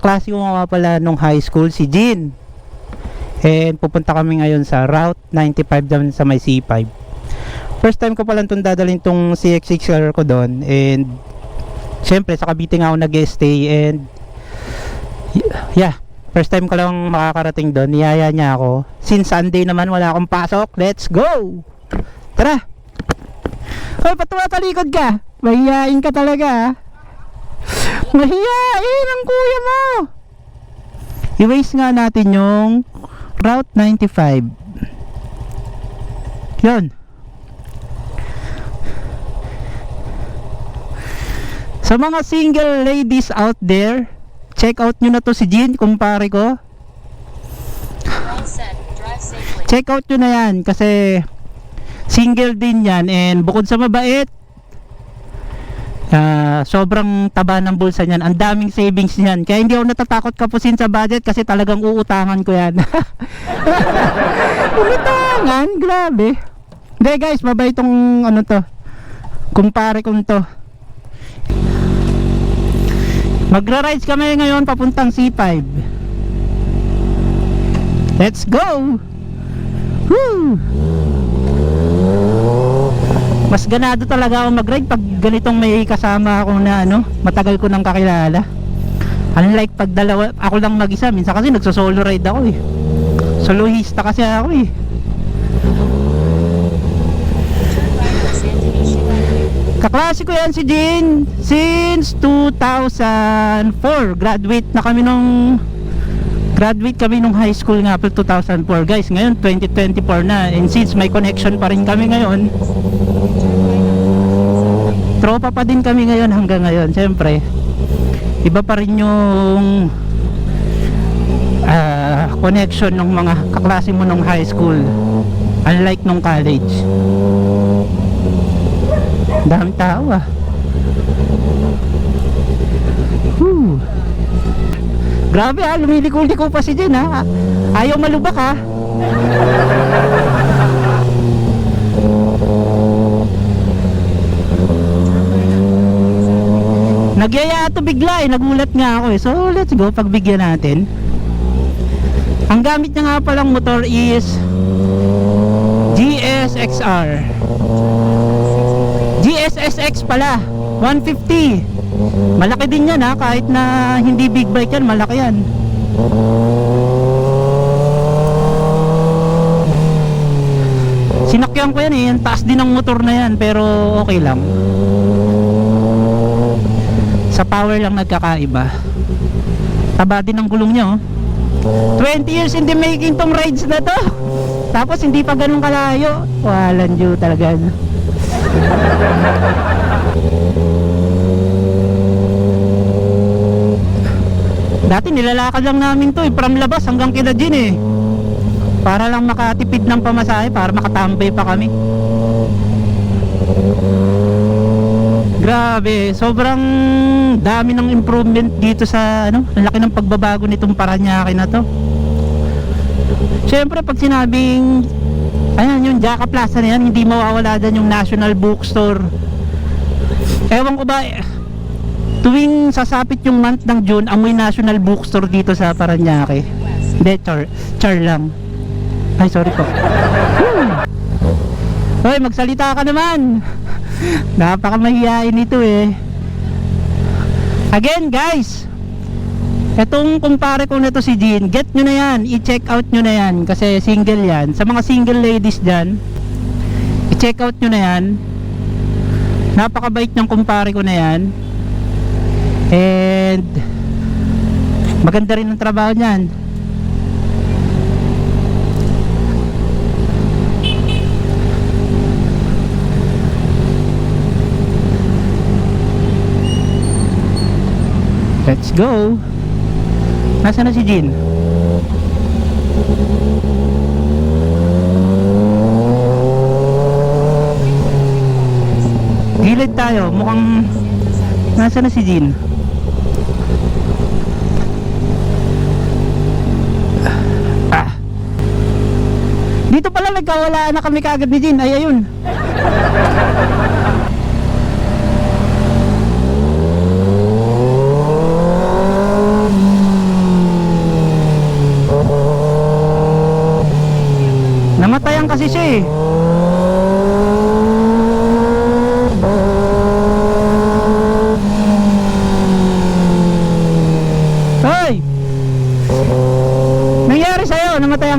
Kaklase ko nga pala nung high school, si Jean. And pupunta kami ngayon sa Route 95 doon sa may C5. First time ko pala itong dadalhin tong CX-6R ko doon. And syempre sa Cavite nga ako nag-stay. And yeah, first time ko lang makakarating doon. Niyaya niya ako. Since Sunday naman wala akong pasok. Let's go! Tara! Hoy, ba't tumatalikod ka? Mahihain ka talaga. Mahihain ang kuya mo. I-waste nga natin yung Route 95. Yun. Sa mga single ladies out there, check out nyo na to si Jean, kumpare ko. Check out nyo na yan kasi single din yan. And bukod sa mabait, sobrang taba ng bulsa niyan. Ang daming savings niyan. Kaya hindi ako natatakot kapusin sa budget kasi talagang uutangan ko yan. Uutangan? Grabe. Hindi guys, mabait tong ano to. Kumpare kong to. Magra-rides kami ngayon papuntang C5. Let's go! Woo! Mas ganado talaga ako mag-ride pag ganitong may kasama ako na ano, matagal ko nang kakilala. Unlike pag dalawa, ako lang mag-isa. Minsan kasi nagso-solo ride ako eh. Soloista kasi ako eh. Kaklase ko yan si Jean since 2004. Graduate kami nung high school nga po 2004 guys. Ngayon 2024 na. And since may connection pa rin kami ngayon, tropa pa din kami ngayon hanggang ngayon. Siyempre iba pa rin yung connection ng mga kaklase mo nung high school, unlike nung college. Daming tao ah. Grabe ah, lumiliko-liko pa si Jen ha. Ayaw malubak ha. Nagyaya ito bigla eh, nagulat nga ako eh. So let's go, pagbigyan natin. Ang gamit niya nga palang motor is GSXR. GSSX pala 150. Malaki din yan ha, kahit na hindi big bike yan, malaki yan. Sinakyan ko yan eh, yung taas din ng motor na yan, pero okay lang. Sa power lang nagkakaiba. Taba din ang gulong niya oh. 20 years in the making tong rides na to. Tapos hindi pa ganun kalayo. Walang due talaga. Dati nilalakad lang namin to eh, from labas hanggang kila Jean eh, para lang makatipid ng pamasahe, para makatambay pa kami. Grabe, sobrang dami ng improvement dito sa ano, ang laki ng pagbabago nitong Parañaque na to. Siyempre pag sinabing ayan, yung Jaca Plaza na yan, hindi mawawala dyan yung National Bookstore. Ewan ko ba tuwing sasapit yung month ng June, amoy National Bookstore dito sa Parañaque. Hindi, char lang. Ay, sorry po. Hoy, magsalita ka naman. Napakamahiyain ito eh. Again guys, etong kumpare ko na to si Jean, get nyo na yan, i-check out nyo na yan kasi single yan. Sa mga single ladies dyan, i-check out nyo na yan. Napakabait ng kumpare ko na yan. And maganda rin ang trabaho niyan. Let's go. Nasaan na si Jean? Gilid tayo. Mukhang nasaan na si Jean? Dito pala nagkawalaan na kami kaagad ni Jean. Ay ayun.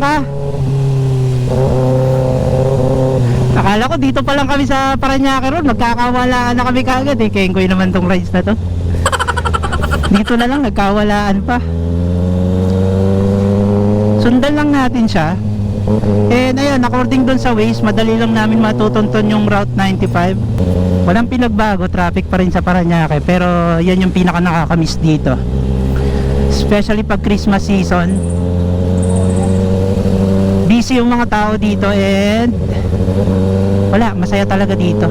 lang ka? Akala ko dito pa lang kami sa Parañaque Road, magkakawalaan na kami kagad eh. Kengkoy naman tong rides na to. Dito na lang, nagkawalaan pa. Sundan lang natin siya. And ayun, according dun sa Waze, madali lang namin matutunton yung Route 95. Walang pinagbago, traffic pa rin sa Parañaque. Pero yan yung pinaka nakakamiss dito, especially pag Christmas season. Busy yung mga tao dito and wala, masaya talaga dito.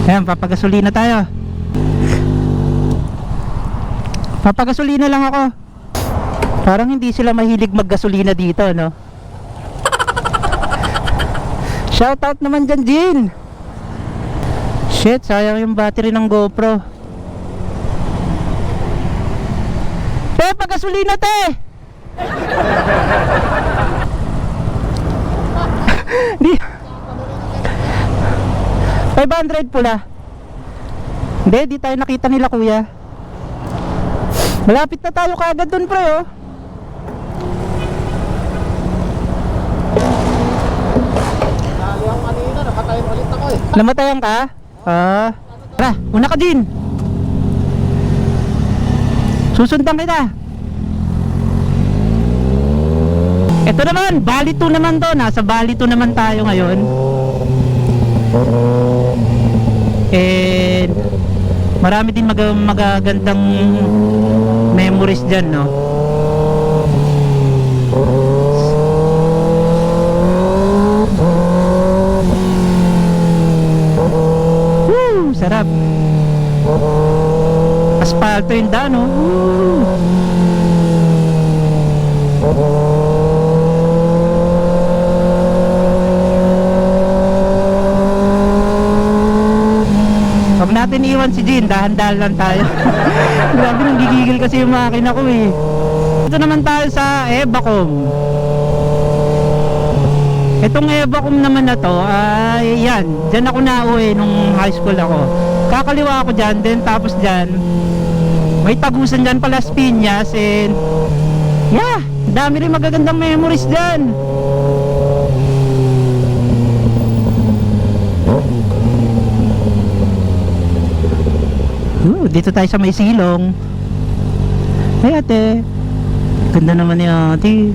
Ayan, papagasolina tayo. Papagasolina lang ako. Parang hindi sila mahilig maggasolina dito, no? Shoutout naman dyan, Jin. Shit, sayang yung battery ng GoPro. Te, pagasolina, te! Di 500 pula. Hindi, di tayo nakita nila, kuya. Malapit na tayo kaagad dun, pre, oh. Nalihan kanina, nakatayin ulit ako eh. Namatayan ka? Tara, una ka din. Susundan kita. Ito naman, Bali 2 naman to. Nasa Bali 2 naman tayo ngayon. And marami din magagandang memories dyan, no? Woo! Sarap. Asfalto yung daan, no? Huwag natin iwan si Jin, dahan-dahan lang tayo. Grabe, nang gigigil kasi yung makina ko eh. Ito naman tayo sa Evacom. Itong Evacom naman na to ay yan, dyan ako nauwi nung high school ako. Kakaliwa ako dyan, then tapos dyan may tagusan dyan pala, Piñas. And yeah, dami rin magagandang memories dyan. Dito tayo sa may silong. Ay ate, ganda naman ni ate.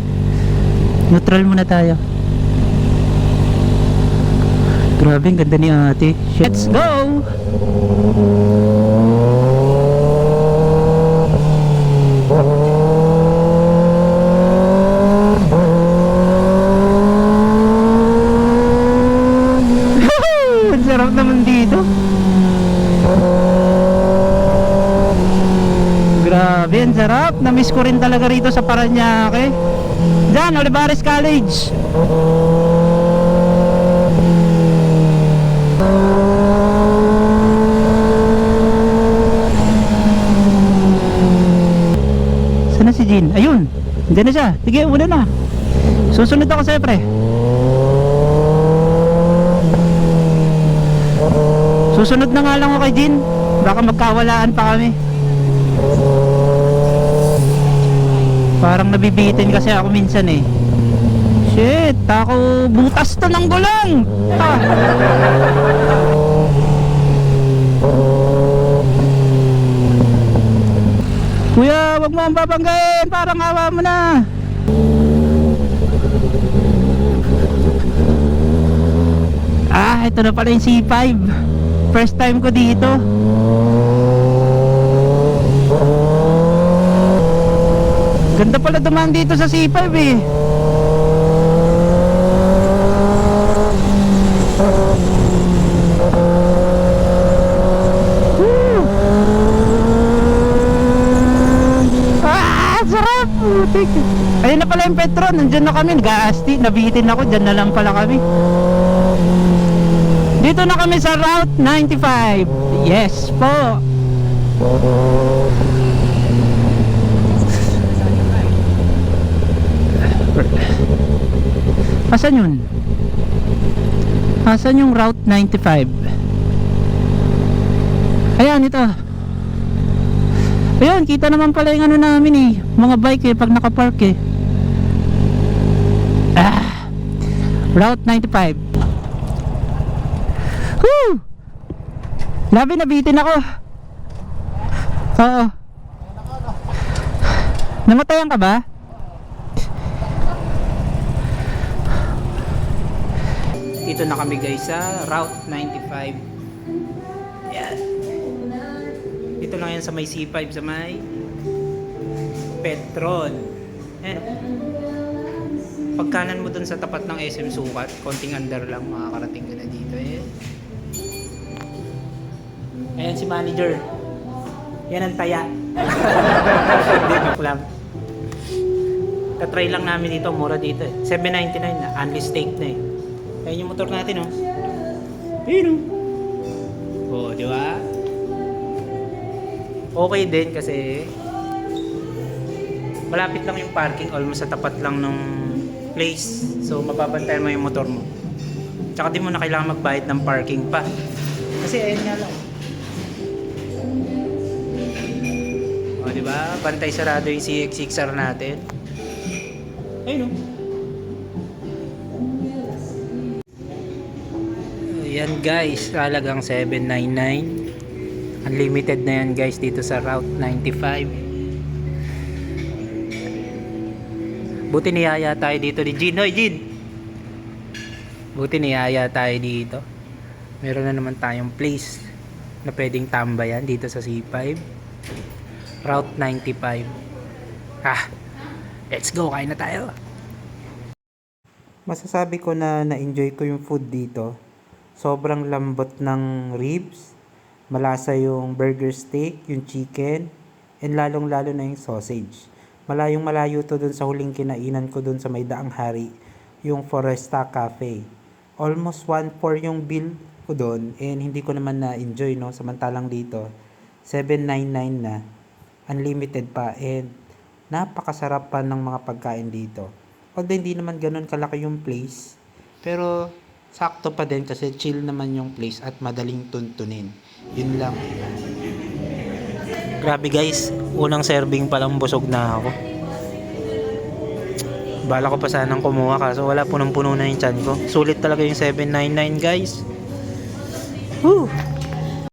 Neutral muna tayo. Grabe, ang ganda ni ate. Let's go! Ang sarap naman dito. Grabe, ang sarap. Na-miss ko rin talaga rito sa Parañaque. Diyan, Olivares College. Sana si Jin? Ayun, hindi na siya. Sige, una na. Susunod ako sa'yo, pre. Susunod na nga lang ako kay Jin. Baka magkawalaan pa kami. Parang nabibitin kasi ako minsan eh. Shit, ako butas to ng gulong. Kuya, wag mo ang babanggain. Parang awa mo na. Ito na pala yung C5. First time ko dito. Ganda pala dumaan dito sa C5 eh. Sarap! Ayun na pala yung Petron. Nandyan na kami. Nag-aasti. Nabitin ako. Dyan na lang pala kami. Dito na kami sa Route 95. Yes po. Asan yun? Asan yung Route 95? Ayan, ito. Ayan, kita naman pala yung ano namin eh. Mga bike eh, pag nakapark eh. Route 95. Woo! Labi, nabitin ako. Oo. Namatayan ka ba? Dito na kami guys sa Route 95. Yan. Dito lang yan sa may C5, sa may Petron. Ayan. Pagkanan mo dun sa tapat ng SM Sukat, konting under lang, makakarating ka na dito. Ayan. Ayan si manager. Yan ang taya. Hindi, joke lang. Katry lang namin dito, mura dito eh. $7.99 na, only steak na eh. Ayan yung motor natin oh. Ayun oh. Oh, di ba? Okay din kasi malapit lang yung parking, almost sa tapat lang ng place. So mapapantayan mo yung motor mo. Tsaka di mo na kailangan magbayad ng parking pa. Kasi ayun nga lang. O di ba? Bantay sarado yung CX-6R natin. Ayun oh. Yan guys, talagang $7.99. Unlimited na yan guys dito sa Route 95. Buti niyaya tayo dito ni Jin. Hoy Jin! Buti niyaya tayo dito. Meron na naman tayong place na pwedeng tambayan dito sa C5. Route 95. Let's go, kain na tayo. Masasabi ko na na-enjoy ko yung food dito. Sobrang lambot ng ribs, malasa yung burger steak, yung chicken, and lalong-lalo na yung sausage. Malayong malayo to dun sa huling kinainan ko dun sa may Daang Hari, yung Foresta Cafe. Almost 1.4 yung bill ko dun, and hindi ko naman na-enjoy, no? Samantalang dito, $7.99 na, unlimited pa, and napakasarap pa ng mga pagkain dito. Although hindi naman ganun kalaki yung place, pero sakto pa din kasi chill naman yung place at madaling tuntunin. Yun lang. Grabe guys, unang serving pa lang busog na ako. Bala ko pa sanang kumuha kaso wala, punong-puno na yung tiyan ko. Sulit talaga yung $7.99 guys. Woo!